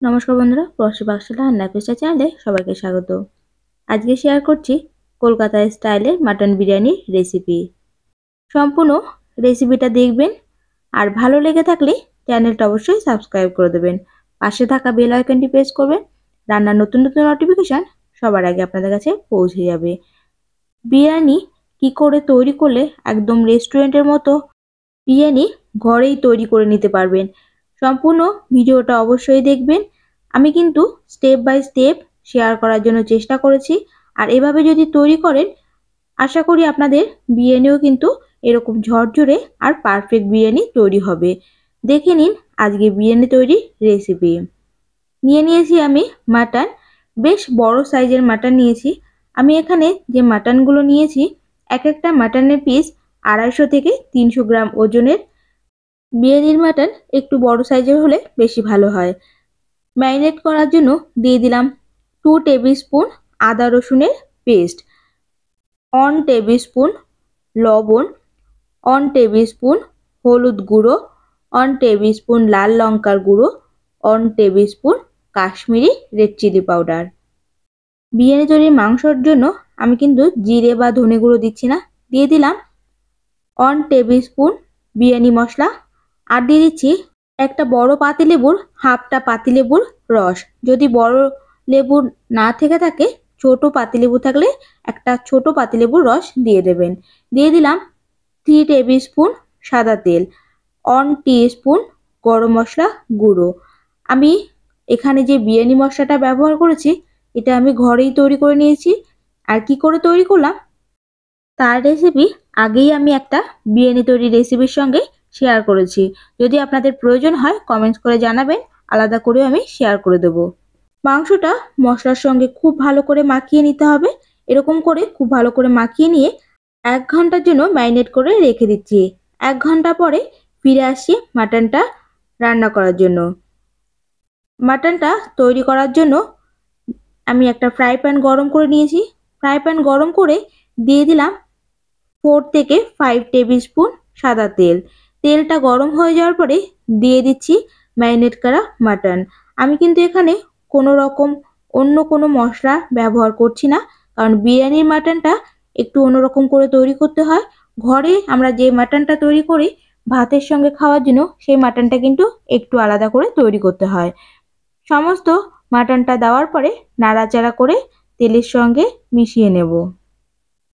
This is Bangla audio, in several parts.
নমস্কার বন্ধুরা, প্রবাসী পাকশালা আর ন্যাপেসা চ্যানেলে সবাইকে স্বাগত। আজকে শেয়ার করছি কলকাতা স্টাইলের মাটন বিরিয়ানির রেসিপি। সম্পূর্ণ রেসিপিটা দেখবেন আর ভালো লেগে থাকলে চ্যানেলটা অবশ্যই সাবস্ক্রাইব করে দেবেন। পাশে থাকা বেল আইকনটি প্রেস করবেন। রান্নার নতুন নতুন নোটিফিকেশান সবার আগে আপনাদের কাছে পৌঁছে যাবে। বিরিয়ানি কি করে তৈরি করলে একদম রেস্টুরেন্টের মতো বিরিয়ানি ঘরেই তৈরি করে নিতে পারবেন। সম্পূর্ণ ভিডিওটা অবশ্যই দেখবেন। আমি কিন্তু স্টেপ বাই স্টেপ শেয়ার করার জন্য চেষ্টা করেছি। আর এভাবে যদি তৈরি করেন, আশা করি আপনাদের বিরিয়ানিও কিন্তু এরকম ঝরঝরে আর পারফেক্ট বিরিয়ানি তৈরি হবে। দেখে নিন আজকে বিরিয়ানি তৈরির রেসিপি। নিয়েছি আমি মাটন, বেশ বড় সাইজের মাটন নিয়েছি। আমি এখানে যে মাটনগুলো নিয়েছি, এক একটা মাটনের পিস 250 থেকে 300 গ্রাম ওজনের। বিরিয়ানির মাটন একটু বড় সাইজের হলে বেশি ভালো হয়। ম্যারিনেট করার জন্য দিয়ে দিলাম 2 টেবিল স্পুন আদা রসুনের পেস্ট, 1 টেবিল স্পুন লবণ, 1 টেবিল স্পুন হলুদ গুঁড়ো, 1 টেবিল স্পুন লাল লঙ্কার গুঁড়ো, 1 tablespoon Kashmiri red chilli powder. Biryani তৈরির মাংসর জন্য আমি কিন্তু জিরে বা ধনে গুঁড়ো দিচ্ছি না। দিয়ে দিলাম 1 টেবিল স্পুন বিরিয়ানি মশলা, আর দিয়ে দিচ্ছি একটা বড় পাতিলেবুর হাফটা পাতিলেবুর রস। যদি বড় লেবু না থেকে থাকে, ছোট পাতিলেবু থাকলে একটা ছোট পাতিলেবুর রস দিয়ে দেবেন। দিয়ে দিলাম 3 টেবিল স্পুন সাদা তেল, 1 টিস্পুন গরম মশলা গুঁড়ো। আমি এখানে যে বিরিয়ানি মশলাটা ব্যবহার করেছি, এটা আমি ঘরেই তৈরি করে নিয়েছি। আর কি করে তৈরি করলাম তার রেসিপি আগেই আমি একটা বিরিয়ানি তৈরির রেসিপির সঙ্গে শেয়ার করেছি। যদি আপনাদের প্রয়োজন হয় কমেন্টস করে জানাবেন, আলাদা করেও আমি শেয়ার করে দেব। মাংসটা মশলার সঙ্গে খুব ভালো করে মাখিয়ে নিতে হবে। এরকম করে খুব ভালো করে মাখিয়ে নিয়ে 1 ঘন্টার জন্য ম্যারিনেট করে রেখে দিচ্ছি। 1 ঘন্টা পরে ফিরে আসছি মাটনটা রান্না করার জন্য। মাটনটা তৈরি করার জন্য আমি একটা ফ্রাই প্যান গরম করে নিয়েছি। ফ্রাই প্যান গরম করে দিয়ে দিলাম 4 থেকে 5 টেবিল স্পুন সাদা তেল। তেলটা গরম হয়ে যাওয়ার পরে দিয়ে দিচ্ছি ম্যারিনেট করা মাটন। আমি কিন্তু এখানে কোনো রকম অন্য কোনো মশলা ব্যবহার করছি না, কারণ বিরিয়ানির মাটনটা একটু অন্যরকম করে তৈরি করতে হয়। ঘরে আমরা যে মাটনটা তৈরি করি ভাতের সঙ্গে খাওয়ার জন্য, সেই মাটনটা কিন্তু একটু আলাদা করে তৈরি করতে হয়। সমস্ত মাটনটা দেওয়ার পরে নাড়াচাড়া করে তেলের সঙ্গে মিশিয়ে নেব।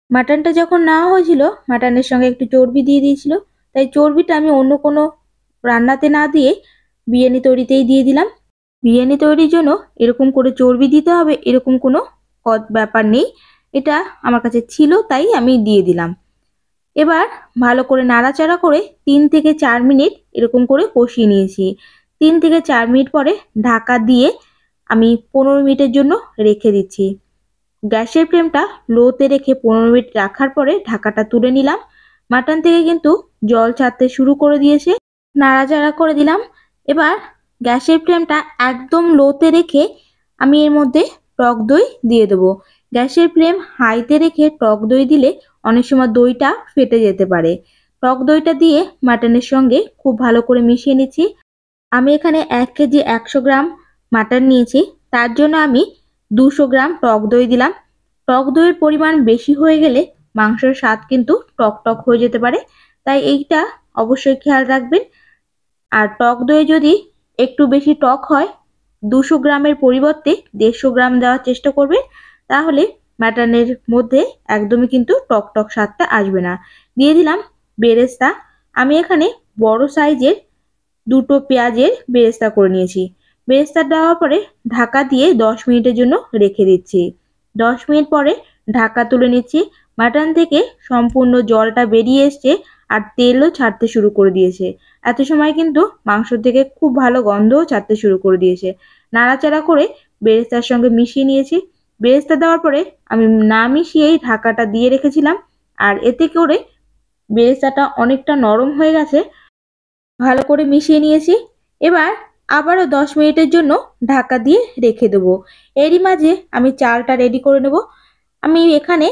মাটনটা যখন নেওয়া হয়েছিল, মাটনের সঙ্গে একটু চর্বি দিয়ে দিয়েছিল, তাই চর্বিটা আমি অন্য কোনো রান্নাতে না দিয়ে বিরিয়ানি তৈরিতেই দিয়ে দিলাম। বিরিয়ানি তৈরির জন্য এরকম করে চর্বি দিতে হবে এরকম কোনো ব্যাপার নেই, এটা আমার কাছে ছিল তাই আমি দিয়ে দিলাম। এবার ভালো করে নাড়াচাড়া করে 3 থেকে 4 মিনিট এরকম করে কষিয়ে নিয়েছি। 3 থেকে 4 মিনিট পরে ঢাকা দিয়ে আমি 15 মিনিটের জন্য রেখে দিচ্ছি। গ্যাসের ফ্লেমটা লোতে রেখে 15 মিনিট রাখার পরে ঢাকাটা তুলে নিলাম। মাটন থেকে কিন্তু জল ছাড়তে শুরু করে দিয়েছে। নাড়াচাড়া করে দিলাম। এবার গ্যাসের ফ্লেমটা একদম লোতে রেখে আমি এর মধ্যে টক দই দিয়ে দেবো। গ্যাসের ফ্লেম হাইতে রেখে টক দই দিলে অনেক সময় দইটা ফেটে যেতে পারে। টক দইটা দিয়ে মাটনের সঙ্গে খুব ভালো করে মিশিয়ে নিচ্ছি। আমি এখানে 1 কেজি 100 গ্রাম মাটন নিয়েছি, তার জন্য আমি 200 গ্রাম টক দই দিলাম। টক দইয়ের পরিমাণ বেশি হয়ে গেলে মাংসের স্বাদ কিন্তু টক টক হয়ে যেতে পারে, তাই এইটা অবশ্যই খেয়াল রাখবেন। আর টক দই যদি একটু বেশি টক হয়, 200 গ্রামের পরিবর্তে 150 গ্রাম দেওয়ার চেষ্টা করবেন, তাহলে মাটনের মধ্যে একদমই কিন্তু টক টক স্বাদটা আসবে না। দিয়ে দিলাম বেরেস্তা। আমি এখানে বড় সাইজের 2টো পেঁয়াজের বেরেস্তা করে নিয়েছি। বেরেস্তা দেওয়ার পরে ঢাকা দিয়ে 10 মিনিটের জন্য রেখে দিচ্ছি। 10 মিনিট পরে ঢাকা তুলে নিচ্ছি। মাটন থেকে সম্পূর্ণ জলটা বেরিয়ে এসছে আর তেলও ছাড়তে শুরু করে দিয়েছে। এত সময় কিন্তু মাংস থেকে খুব ভালো গন্ধও ছাড়তে শুরু করে দিয়েছে। নাড়াচাড়া করে বেরেস্তার সঙ্গে মিশিয়ে নিয়েছি। বেরেস্তা দেওয়ার পরে আমি না মিশিয়েই ঢাকাটা দিয়ে রেখেছিলাম, আর এতে করে বেরেস্তাটা অনেকটা নরম হয়ে গেছে। ভালো করে মিশিয়ে নিয়েছি। এবার আবারও 10 মিনিটের জন্য ঢাকা দিয়ে রেখে দেবো। এরই মাঝে আমি চালটা রেডি করে নেব। আমি এখানে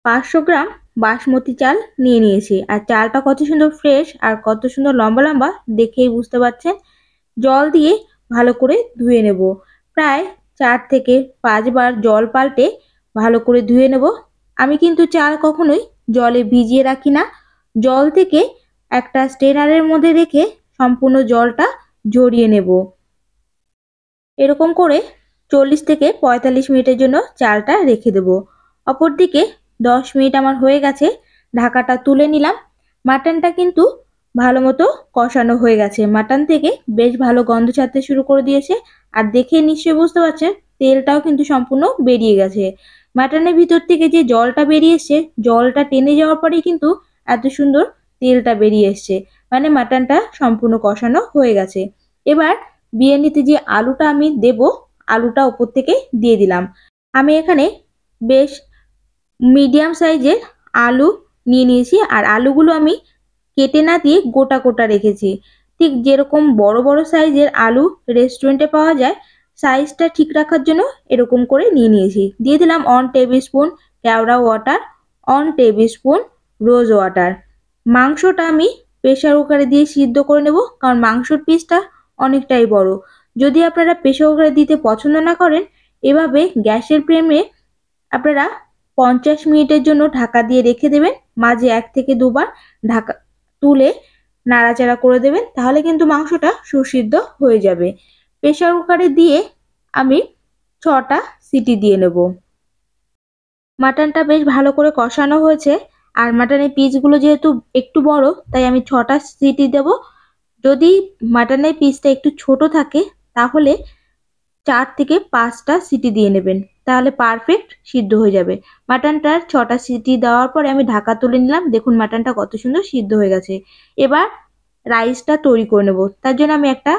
500 গ্রাম বাসমতি চাল নিয়ে নিয়েছি। আর চালটা কত সুন্দর ফ্রেশ আর কত সুন্দর লম্বা লম্বা দেখেই বুঝতে পারছেন। জল দিয়ে ভালো করে ধুয়ে নেব। প্রায় 4 থেকে 5 বার জল পাল্টে ভালো করে ধুয়ে নেব। আমি কিন্তু চাল কখনোই জলে ভিজিয়ে রাখি না। জল থেকে একটা স্ট্রেনারের মধ্যে রেখে সম্পূর্ণ জলটা ঝরিয়ে নেব। এরকম করে 40 থেকে 45 মিনিটের জন্য চালটা রেখে দেব। অপরদিকে 10 মিনিট আমার হয়ে গেছে, ঢাকাটা তুলে নিলাম। মাটনটা কিন্তু ভালো মতো কষানো হয়ে গেছে, মাটন থেকে বেশ ভালো গন্ধ ছাড়তে শুরু করে দিয়েছে। আর দেখে নিশ্চয়ই বুঝতে পারছেন তেলটাও কিন্তু সম্পূর্ণ বেরিয়ে গেছে। মাটনের ভিতর থেকে যে জলটা বেরিয়ে এসছে, জলটা টেনে যাওয়ার পরেই কিন্তু এত সুন্দর তেলটা বেরিয়ে এসছে, মানে মাটনটা সম্পূর্ণ কষানো হয়ে গেছে। এবার বিরিয়ানিতে যে আলুটা আমি দেব, আলুটা উপর থেকে দিয়ে দিলাম। আমি এখানে বেশ মিডিয়াম সাইজের আলু নিয়ে নিয়েছি, আর আলুগুলো আমি কেটে না দিয়ে গোটা গোটা রেখেছি। ঠিক যেরকম বড় বড় সাইজের আলু রেস্টুরেন্টে পাওয়া যায়, সাইজটা ঠিক রাখার জন্য এরকম করে নিয়ে নিয়েছি। দিয়ে দিলাম 1 টেবিল স্পুন কেওড়া water, 1 table spoon rose water. মাংসটা আমি প্রেসার কুকারে দিয়ে সিদ্ধ করে নেব, কারণ মাংসর পিসটা অনেকটাই বড়। যদি আপনারা প্রেসার কুকারে দিতে পছন্দ না করেন, এভাবে গ্যাসের ফ্লেমে আপনারা 50 মিনিটের জন্য ঢাকা দিয়ে রেখে দেবেন। মাঝে 1 থেকে 2 বার ঢাকা তুলে নাড়াচাড়া করে দেবেন, তাহলে কিন্তু মাংসটা সুসিদ্ধ হয়ে যাবে। প্রেসার কুকারে দিয়ে আমি 6টা সিটি দিয়ে নেব। মাটনটা বেশ ভালো করে কষানো হয়েছে, আর মাটনের পিসগুলো যেহেতু একটু বড়, তাই আমি 6টা সিটি দেব। যদি মাটনের পিসটা একটু ছোট থাকে, তাহলে 4 থেকে 5টা সিটি দিয়ে নেবেন, তাহলে পারফেক্ট সিদ্ধ হয়ে যাবে। মাটনটার 6টা সিটি দেওয়ার পরে আমি ঢাকা তুলে নিলাম। দেখুন মাটনটা কত সুন্দর সিদ্ধ হয়ে গেছে। এবার রাইসটা তৈরি করে নেব। তার জন্য আমি একটা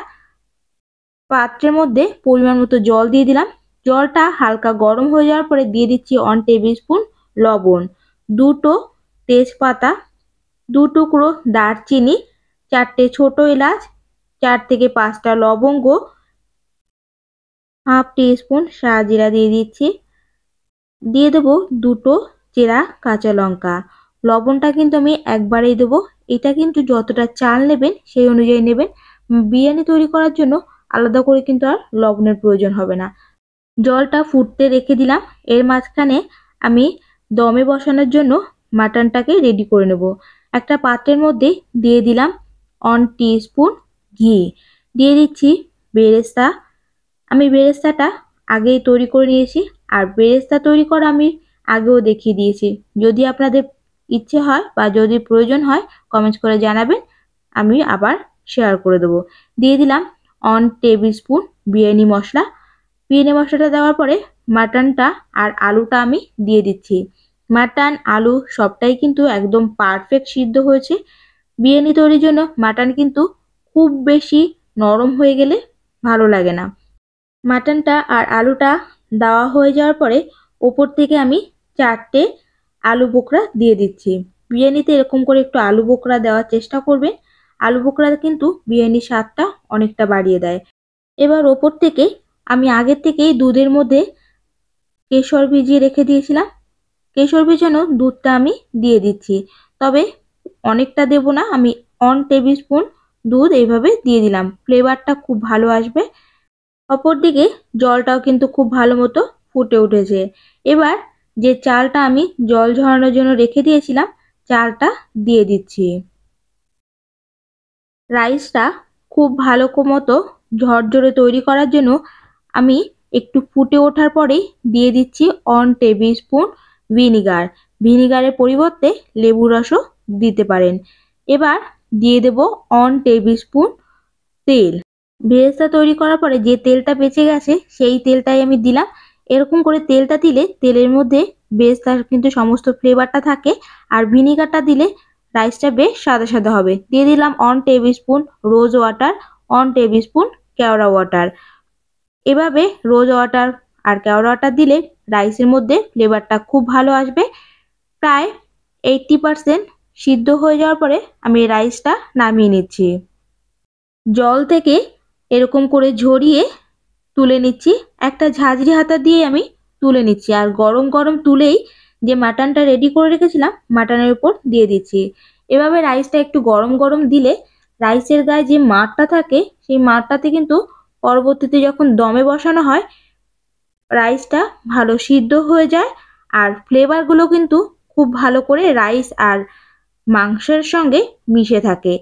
পাত্রের মধ্যে পরিমাণ মতো জল দিয়ে দিলাম। জলটা হালকা গরম হয়ে যাওয়ার পরে দিয়ে দিচ্ছি 1 টেবিল স্পুন লবণ, 2টো তেজপাতা, 2 টুকরো দারচিনি, 4টে ছোট এলাচ, 4 থেকে 5টা লবঙ্গ, হাফ টি স্পুন শাহজিরা দিয়ে দিচ্ছি। দিয়ে দেবো 2টো চেরা কাঁচা লঙ্কা। লবণটা কিন্তু আমি একবারেই দেবো। এটা কিন্তু যতটা চাল নেবেন সেই অনুযায়ী নেবেন। বিরিয়ানি তৈরি করার জন্য আলাদা করে কিন্তু আর লবণের প্রয়োজন হবে না। জলটা ফুটতে রেখে দিলাম। এর মাঝখানে আমি দমে বসানোর জন্য মাটনটাকে রেডি করে নেব। একটা পাত্রের মধ্যে দিয়ে দিলাম 1 টিস্পুন ঘি, দিয়ে দিচ্ছি বেরেস্তা। আমি বেরেস্তাটা আগেই তৈরি করে নিয়েছি, আর বেরেস্তা তৈরি করা আমি আগেও দেখিয়ে দিয়েছি। যদি আপনাদের ইচ্ছে হয় বা যদি প্রয়োজন হয় কমেন্ট করে জানাবেন, আমি আবার শেয়ার করে দেবো। দিয়ে দিলাম 1 টেবিল স্পুন বিরিয়ানি মশলা। বিরিয়ানি মশলাটা দেওয়ার পরে মাটনটা আর আলুটা আমি দিয়ে দিচ্ছি। মাটন আলু সবটাই কিন্তু একদম পারফেক্ট সিদ্ধ হয়েছে। বিরিয়ানি তৈরির জন্য মাটন কিন্তু খুব বেশি নরম হয়ে গেলে ভালো লাগে না। মাটনটা আর আলুটা দেওয়া হয়ে যাওয়ার পরে ওপর থেকে আমি 4টে আলু বোখরা দিয়ে দিচ্ছি। বিরিয়ানিতে এরকম করে একটু আলু বোখরা দেওয়ার চেষ্টা করবেন। আলু বোখরা কিন্তু বিরিয়ানির স্বাদটা অনেকটা বাড়িয়ে দেয়। এবার ওপর থেকে আমি আগের থেকেই দুধের মধ্যে কেশর ভিজিয়ে রেখে দিয়েছিলাম, কেশর ভেজানো দুধটা আমি দিয়ে দিচ্ছি। তবে অনেকটা দেব না, আমি 1 টেবিল স্পুন দুধ এইভাবে দিয়ে দিলাম, ফ্লেভারটা খুব ভালো আসবে। অপরদিকে জলটাও কিন্তু খুব ভালো মতো ফুটে উঠেছে। এবার যে চালটা আমি জল ঝরানোর জন্য রেখে দিয়েছিলাম, চালটা দিয়ে দিচ্ছি। রাইসটা খুব ভালো মতো ঝরঝরে তৈরি করার জন্য আমি একটু ফুটে ওঠার পরেই দিয়ে দিচ্ছি 1 টেবিল স্পুন ভিনিগার। ভিনিগারের পরিবর্তে লেবুর রসও দিতে পারেন। এবার দিয়ে দেব 1 টেবিল স্পুন তেল। বেরেস্তা তৈরি করার পরে যে তেলটা বেঁচে গেছে সেই তেলটাই আমি দিলাম। এরকম করে তেলটা দিলে তেলের মধ্যে বেরেস্তার কিন্তু সমস্ত ফ্লেভারটা থাকে, আর ভিনিগারটা দিলে রাইসটা বেশ সাদা সাদা হবে। দিয়ে দিলাম 1 table spoon rose water, 1 table spoon কেওড়া ওয়াটার। এভাবে রোজ ওয়াটার আর কেওড়া ওয়াটার দিলে রাইসের মধ্যে ফ্লেভারটা খুব ভালো আসবে। প্রায় 80% সিদ্ধ হয়ে যাওয়ার পরে আমি রাইসটা নামিয়ে নিচ্ছি। জল থেকে এরকম করে ঝরিয়ে তুলে নিচ্ছি। একটা ঝাঁঝরি হাতা দিয়ে আমি তুলে নিচ্ছি, আর গরম গরম তুলেই যে মাটনটা রেডি করে রেখেছিলাম মাটনের উপর দিয়ে দিচ্ছি। এভাবে রাইসটা একটু গরম গরম দিলে রাইসের গায়ে যে মাড়টা থাকে সেই মাড়টাতে কিন্তু পরবর্তীতে যখন দমে বসানো হয় রাইসটা ভালো সিদ্ধ হয়ে যায় আর ফ্লেভারগুলো কিন্তু খুব ভালো করে রাইস আর মাংসের সঙ্গে মিশে থাকে।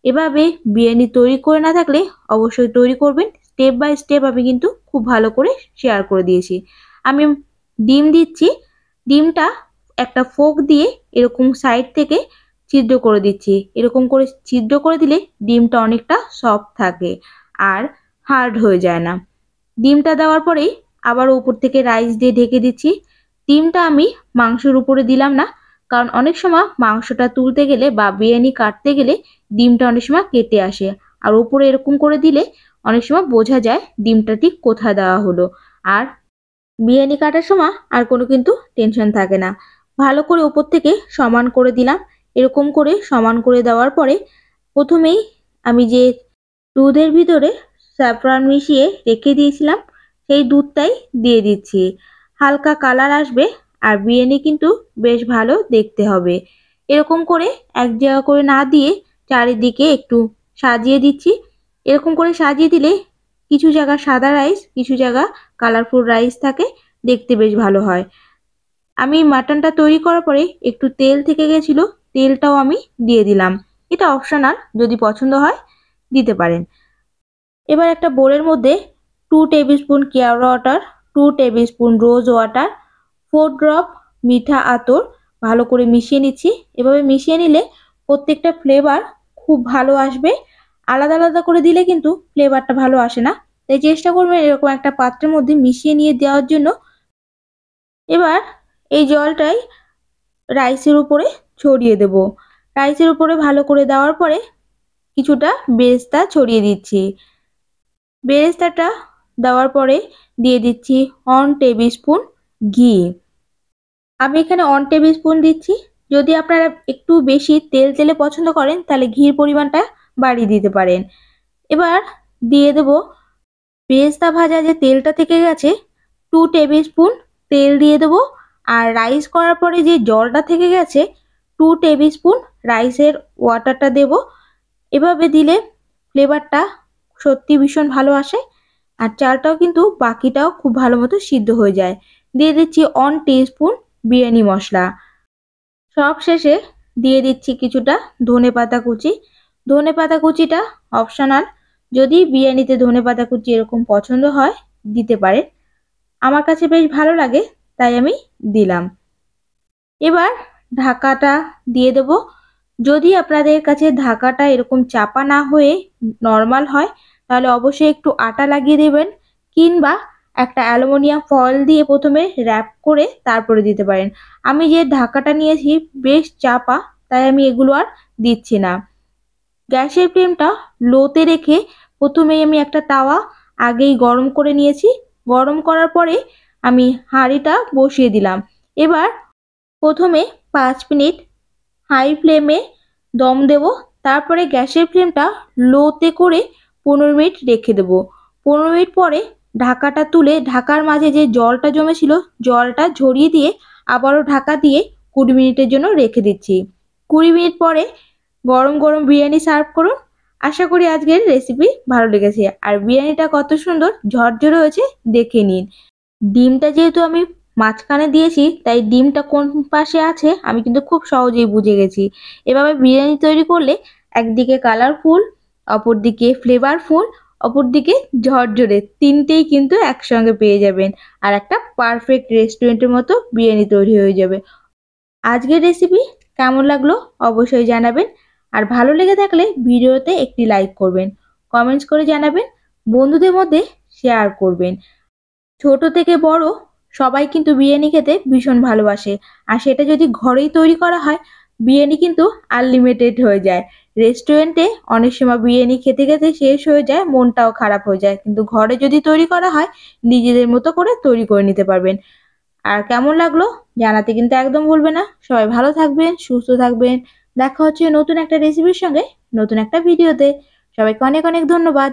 এভাবে বিরিয়ানি তৈরি করে না থাকলে অবশ্যই তৈরি করবেন। স্টেপ বাই স্টেপ আমি কিন্তু খুব ভালো করে শেয়ার করে দিয়েছি। আমি ডিম দিচ্ছি, ডিমটা একটা ফোক দিয়ে এরকম সাইড থেকে ছিদ্র করে দিচ্ছি। এরকম করে ছিদ্র করে দিলে ডিমটা অনেকটা সফট থাকে আর হার্ড হয়ে যায় না। ডিমটা দেওয়ার পরেই আবার উপর থেকে রাইস দিয়ে ঢেকে দিচ্ছি। ডিমটা আমি মাংসের উপরে দিলাম না, কারণ অনেক সময় মাংসটা তুলতে গেলে বা বিরিয়ানি কাটতে গেলে ডিমটা অনেক সময় কেটে আসে, আর উপরে এরকম করে দিলে অনেক সময় বোঝা যায় ডিমটা ঠিক কোথায় দেওয়া হলো। আর বিরিয়ানি কাটার সময় আর কোনো কিন্তু টেনশন থাকে না। ভালো করে উপর থেকে সমান করে দিলাম। এরকম করে সমান করে দেওয়ার পরে প্রথমেই আমি যে দুধের ভিতরে স্যাফরন মিশিয়ে রেখে দিয়েছিলাম সেই দুধটাই দিয়ে দিচ্ছি। হালকা কালার আসবে আর বিরিয়ানি কিন্তু বেশ ভালো দেখতে হবে। এরকম করে এক জায়গা করে না দিয়ে চারিদিকে একটু সাজিয়ে দিচ্ছি। এরকম করে সাজিয়ে দিলে কিছু জায়গা সাদা রাইস, কিছু জায়গা কালারফুল রাইস থাকে, দেখতে বেশ ভালো হয়। আমি মাটনটা তৈরি করার পরে একটু তেল থেকে গেছিলো, তেলটাও আমি দিয়ে দিলাম। এটা অপশনাল, যদি পছন্দ হয় দিতে পারেন। এবার একটা বোলের মধ্যে 2 টেবিল স্পুন কেওড়া water, 2 table spoon rose water, 4 drop মিঠা আতর ভালো করে মিশিয়ে নিচ্ছি। এভাবে মিশিয়ে নিলে প্রত্যেকটা ফ্লেভার খুব ভালো আসবে। আলাদা আলাদা করে দিলে কিন্তু ফ্লেভারটা ভালো আসে না, তাই চেষ্টা করবেন এরকম একটা পাত্রের মধ্যে মিশিয়ে নিয়ে দেওয়ার জন্য। এবার এই জলটাই রাইসের উপরে ছড়িয়ে দেব। রাইসের উপরে ভালো করে দেওয়ার পরে কিছুটা বেরেস্তা ছড়িয়ে দিচ্ছি। বেরেস্তাটা দেওয়ার পরে দিয়ে দিচ্ছি 1 টেবিল স্পুন ঘি। আমি এখানে 1 টেবিল স্পুন দিচ্ছি। যদি আপনারা একটু বেশি তেল তেলে পছন্দ করেন তাহলে ঘির পরিমাণটা বাড়িয়ে দিতে পারেন। এবার দিয়ে দেব বেরেস্তা ভাজা যে তেলটা থেকে গেছে 2 টেবিল স্পুন তেল দিয়ে দেব। আর রাইস করার পরে যে জলটা থেকে গেছে 2 টেবিল স্পুন রাইসের ওয়াটারটা দেব। এভাবে দিলে ফ্লেভারটা সত্যি ভীষণ ভালো আসে আর চালটাও কিন্তু বাকিটাও খুব ভালো মতো সিদ্ধ হয়ে যায়। দিয়ে দিচ্ছি 1 টিস্পুন বিরিয়ানি মশলা। সব শেষে দিয়ে দিচ্ছি কিছুটা ধনেপাতা কুচি। ধনেপাতা কুচিটা অপশনাল, যদি বিরিয়ানিতে ধনেপাতা কুচি এরকম পছন্দ হয় দিতে পারে। আমার কাছে বেশ ভালো লাগে তাই আমি দিলাম। এবার ঢাকাটা দিয়ে দেব। যদি আপনাদের কাছে ঢাকাটা এরকম চাপা না হয়ে নর্মাল হয় তাহলে অবশ্যই একটু আটা লাগিয়ে দেবেন, কিংবা একটা অ্যালুমিনিয়াম ফয়েল দিয়ে প্রথমে র্যাপ করে তারপরে দিতে পারেন। আমি যে ঢাকাটা নিয়েছি বেশ চাপা, তাই আমি এগুলো আর দিচ্ছি না। গ্যাসের ফ্লেমটা লোতে রেখে প্রথমেই আমি একটা তাওয়া আগেই গরম করে নিয়েছি। গরম করার পরে আমি হাঁড়িটা বসিয়ে দিলাম। এবার প্রথমে 5 মিনিট হাই ফ্লেমে দম দেব, তারপরে গ্যাসের ফ্লেমটা লোতে করে 15 মিনিট রেখে দেব। 15 মিনিট পরে ঢাকাটা তুলে ঢাকার মাঝে যে জলটা জমেছিল জলটা ঝরিয়ে দিয়ে আবারও ঢাকা দিয়ে 20 মিনিটের জন্য রেখে দিচ্ছি। 20 মিনিট পরে গরম গরম বিরিয়ানি সার্ভ করুন। আশা করি আজকের রেসিপি ভালো লেগেছে। আর বিরিয়ানিটা কত সুন্দর ঝরঝরে হয়েছে দেখে নিন। ডিমটা যেহেতু আমি মাঝখানে দিয়েছি তাই ডিমটা কোন পাশে আছে আমি কিন্তু খুব সহজেই বুঝে গেছি। এভাবে বিরিয়ানি তৈরি করলে একদিকে কালারফুল, অপরদিকে ফ্লেভারফুল, অপরদিকে ঝরঝরে, তিনটেই কিন্তু একসঙ্গে পেয়ে যাবেন আর একটা পারফেক্ট রেস্টুরেন্টের মতো বিরিয়ানি তৈরি হয়ে যাবে। আজকের রেসিপি কেমন লাগলো অবশ্যই জানাবেন। আর ভালো লেগে থাকলে ভিডিওতে একটি লাইক করবেন, কমেন্টস করে জানাবেন, বন্ধুদের মধ্যে শেয়ার করবেন। ছোট থেকে বড় সবাই কিন্তু বিরিয়ানি খেতে ভীষণ ভালোবাসে। আর সেটা যদি ঘরেই তৈরি করা হয় বিরিয়ানি কিন্তু আনলিমিটেড হয়ে যায়। রেস্টুরেন্টে অনেক সময় বিরিয়ানি খেতে খেতে শেষ হয়ে যায়, মনটাও খারাপ হয়ে যায়, কিন্তু ঘরে যদি তৈরি করা হয় নিজেদের মতো করে তৈরি করে নিতে পারবেন। আর কেমন লাগলো জানাতে কিন্তু একদম ভুলবেন না। সবাই ভালো থাকবেন, সুস্থ থাকবেন। দেখা হচ্ছে নতুন একটা রেসিপির সঙ্গে নতুন একটা ভিডিওতে। সবাইকে অনেক অনেক ধন্যবাদ।